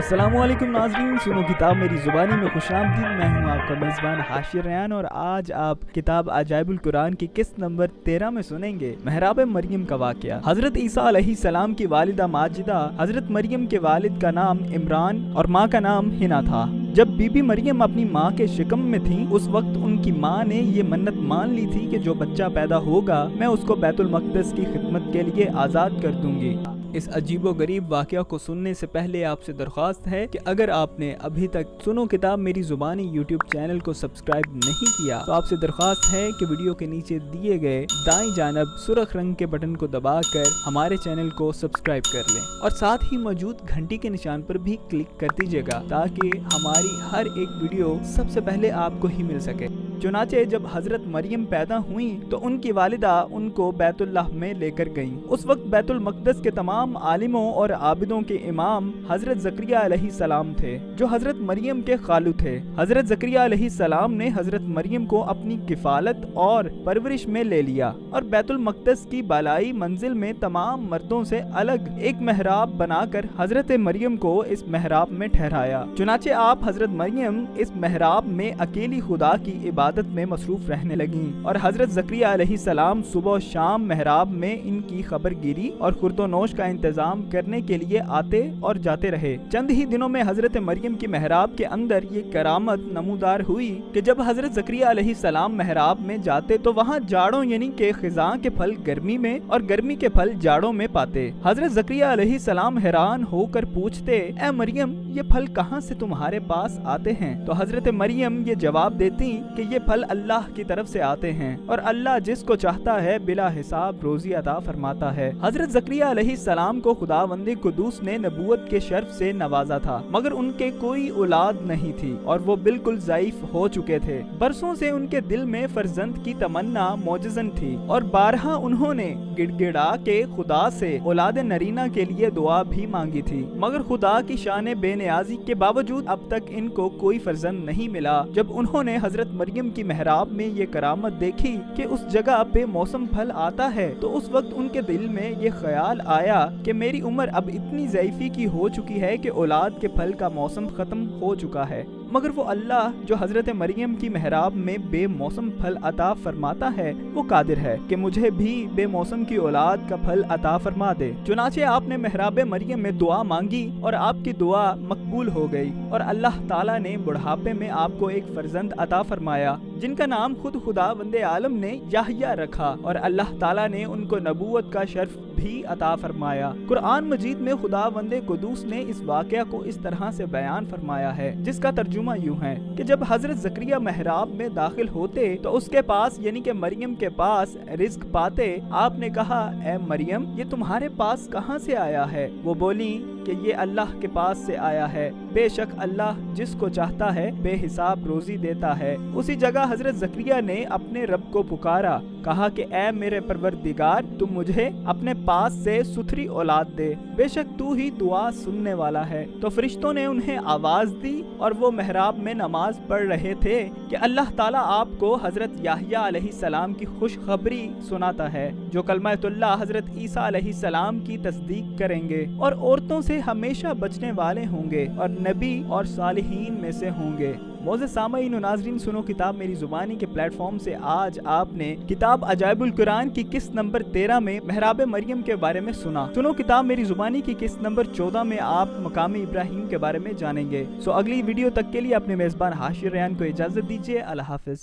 अस्सलामुअलैकुम नाज़रीन, सुनो किताब मेरी ज़ुबानी में खुशामदीद। मैं हूँ आपका मेज़बान हाशिर रयान और आज आप किताब अजाइबुल कुरान की किस्त नंबर 13 में सुनेंगे महराब मरियम का वाक़या। हज़रत ईसा अलैहिस्सलाम की वालिदा माजिदा हज़रत मरियम के वालिद का नाम इमरान और माँ का नाम हिना था। जब बीबी मरियम अपनी माँ के शिकम में थी, उस वक्त उनकी माँ ने ये मन्नत मान ली थी कि जो बच्चा पैदा होगा मैं उसको बैतुल मक़दस की खिदमत के लिए आज़ाद कर दूंगी। इस अजीबो गरीब वाक़या को सुनने से पहले आपसे दरख्वास्त है कि अगर आपने अभी तक सुनो किताब मेरी ज़ुबानी यूट्यूब चैनल को सब्सक्राइब नहीं किया तो आपसे दरख्वास्त है कि वीडियो के नीचे दिए गए दाईं जानब सुर्ख रंग के बटन को दबाकर हमारे चैनल को सब्सक्राइब कर लें और साथ ही मौजूद घंटी के निशान पर भी क्लिक कर दीजिएगा ताकि हमारी हर एक वीडियो सबसे पहले आपको ही मिल सके। चुनाचे जब हजरत मरियम पैदा हुई तो उनकी वालिदा उनको बैतुल्लाह में लेकर गईं। उस वक्त बैतुल मक़दस के तमाम आलिमों और आबिदों के इमाम हजरत ज़करिया अलैहिस्सलाम थे, जो हजरत मरियम के खालू थे। हजरत ज़करिया अलैहिस्सलाम ने हजरत मरियम को अपनी किफ़ालत और परवरिश में ले लिया और बैतुल मक़दस की बालाई मंजिल में तमाम मर्दों से अलग एक महराब बनाकर हजरत मरियम को इस महराब में ठहराया। चुनाचे आप हजरत मरियम इस महराब में अकेली खुदा की इबादत में मसरूफ रहने लगी और हजरत ज़करिया अलैहिस्सलाम सुबह शाम महराब में इनकी खबरगिरी और खुर्दोनोश का इंतजाम करने के लिए आते और जाते रहे। चंद ही दिनों में हजरत मरियम की महराब के अंदर ये करामत नमूदार हुई कि जब हजरत ज़करिया अलैहिस्सलाम महराब में जाते तो वहाँ जाड़ों यानी के खिज़ां के फल गर्मी में और गर्मी के फल जाड़ों में पाते। हजरत ज़करिया अलैहिस्सलाम हैरान होकर पूछते, ए मरियम ये फल कहाँ से तुम्हारे पास आते हैं? तो हजरत मरियम ये जवाब देती कि ये फल अल्लाह की तरफ से आते हैं और अल्लाह जिसको चाहता है बिला हिसाब रोजी अता फरमाता है। हजरत ज़करिया अलैहिस्सलाम को खुदावंद कुदूस ने नबूवत के शर्फ से नवाजा था, मगर उनके कोई औलाद नहीं थी और वो बिल्कुल ज़ईफ हो चुके थे। बरसों से उनके दिल में फर्जंद की तमन्ना मौजज़न थी और बारहा उन्होंने गिड़गिड़ा के खुदा से औलाद नरीना के लिए दुआ भी मांगी थी, मगर खुदा की शान बेनियाजी के बावजूद अब तक इनको कोई फर्जंद नहीं मिला। जब उन्होंने हजरत मरियम की महराब में ये करामत देखी कि उस जगह पे मौसम फल आता है तो उस वक्त उनके दिल में ये ख्याल आया कि मेरी उम्र अब इतनी ज़ईफ़ी की हो चुकी है कि औलाद के फल का मौसम ख़त्म हो चुका है, मगर वो अल्लाह जो हजरत मरियम की महराब में बेमौसम फल अता फरमाता है वो कादिर है कि मुझे भी बेमौसम की औलाद का फल अता फरमा दे। चुनाचे आपने महराब मरियम में दुआ मांगी और आपकी दुआ मकबूल हो गई और अल्लाह ताला ने बुढ़ापे में आपको एक फर्जंद अता फरमाया जिनका नाम खुद खुदावंदे आलम ने याह्या रखा और अल्लाह ताला ने उनको नबूवत का शर्फ भी अता फरमाया। कुरान मजीद में खुदावंदे कुदूस ने इस वाक़या को इस तरह से बयान फरमाया है जिसका तर्जुमा यूं है कि जब हजरत ज़करिया महराब में दाखिल होते तो उसके पास यानी कि मरियम के पास रिज़्क पाते आपने कहा, ए मरियम ये तुम्हारे पास कहाँ से आया है? वो बोली कि ये अल्लाह के पास से आया है, बेशक अल्लाह जिसको चाहता है बेहिसाब रोजी देता है। उसी जगह हजरत ज़करिया ने अपने रब को पुकारा, कहा कि ए मेरे परवरदिगार तुम मुझे अपने पास से सुथरी औलाद दे, बेशक तू ही दुआ सुनने वाला है। तो फरिश्तों ने उन्हें आवाज दी और वो महराब में नमाज पढ़ रहे थे कि अल्लाह ताला आपको हजरत याह्या अलैहिस्सलाम की खुशखबरी सुनाता है जो कलमातुल्लाह हजरत ईसा अलैहिस्सलाम की तस्दीक करेंगे और औरतों से हमेशा बचने वाले होंगे और नबी और सालिहीन में से होंगे। मौजूद सामईन और नाज़रीन, सुनो किताब मेरी ज़ुबानी के प्लेटफॉर्म से आज आपने किताब अजाइबुल कुरान की किस्त नंबर 13 में महराब मरियम के बारे में सुना। सुनो किताब मेरी ज़ुबानी की किस्त नंबर 14 में आप मकाम इब्राहिम के बारे में जानेंगे। सो अगली वीडियो तक के लिए अपने मेज़बान हाशिर रयान को इजाज़त दीजिए। अल्लाह हाफ़िज़।